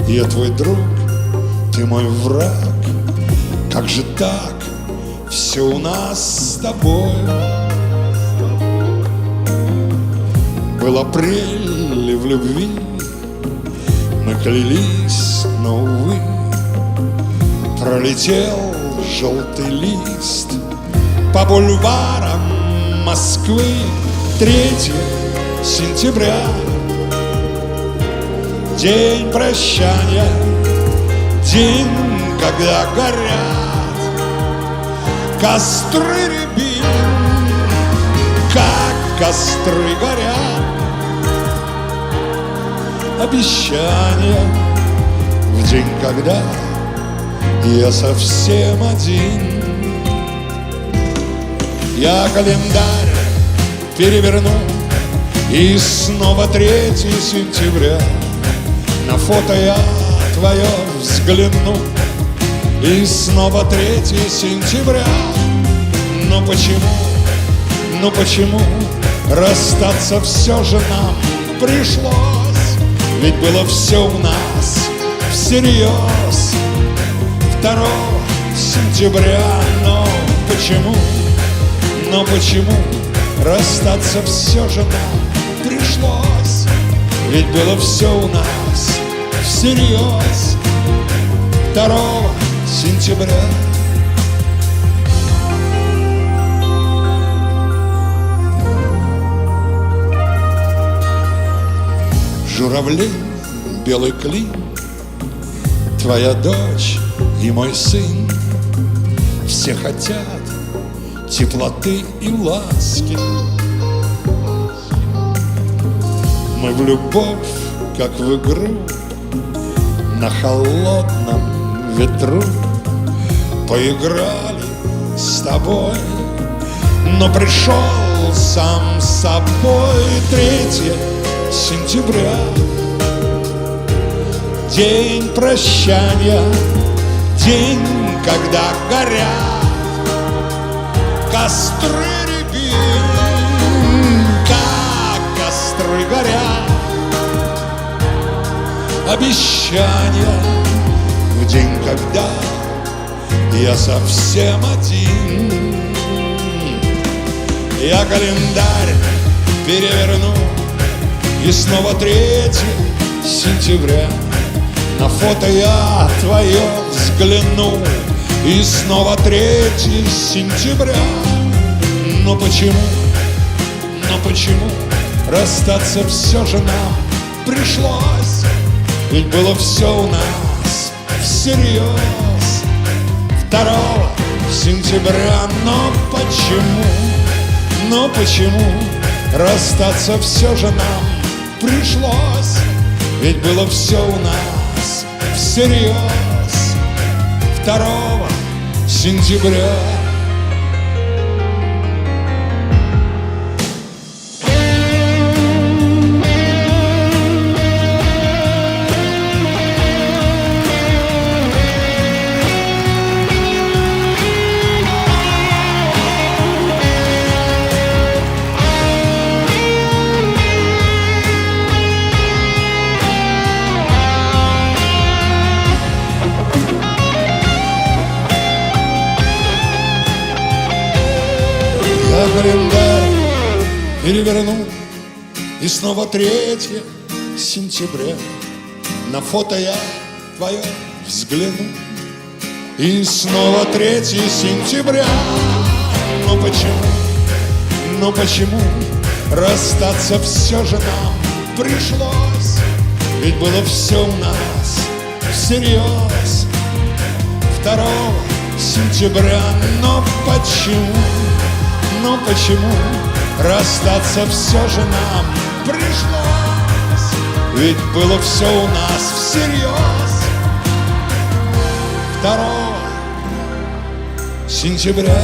Я твой друг, ты мой враг. Как же так? Все у нас с тобой. Был апрель, и в любви мы клялись, но, увы, пролетел желтый лист по бульварам Москвы. 3 сентября, день прощания, день, когда горят костры рябин, как костры горят обещания в день, когда я совсем один. Я календарь переверну, и снова 3 сентября. На фото я твое взгляну, и снова 3 сентября. Но почему расстаться все же нам пришлось? Ведь было все у нас всерьез 2 сентября. Но почему расстаться все же нам пришлось? Ведь было все у нас всерьез 2 сентября. Журавли, белый клин, твоя дочь и мой сын, все хотят теплоты и ласки. Мы в любовь, как в игру, на холодном ветру поиграли с тобой. Но пришел сам собой 3 сентября, день прощания, день, когда горят костры рябин, как костры горят обещания в день, когда я совсем один. Я календарь переверну, и снова 3 сентября. На фото я твое взгляну, и снова 3 сентября. Но почему расстаться все же нам пришлось? Ведь было все у нас всерьез 2 сентября. Но почему расстаться все же нам пришлось? Ведь было все у нас всерьез 2 сентября. Я календарь переверну, и снова 3 сентября. На фото я твое взгляну, и снова 3 сентября. Но почему расстаться все же нам пришлось? Ведь было все у нас всерьез 2 сентября. Но почему расстаться все же нам пришлось? Ведь было все у нас всерьез 2 сентября.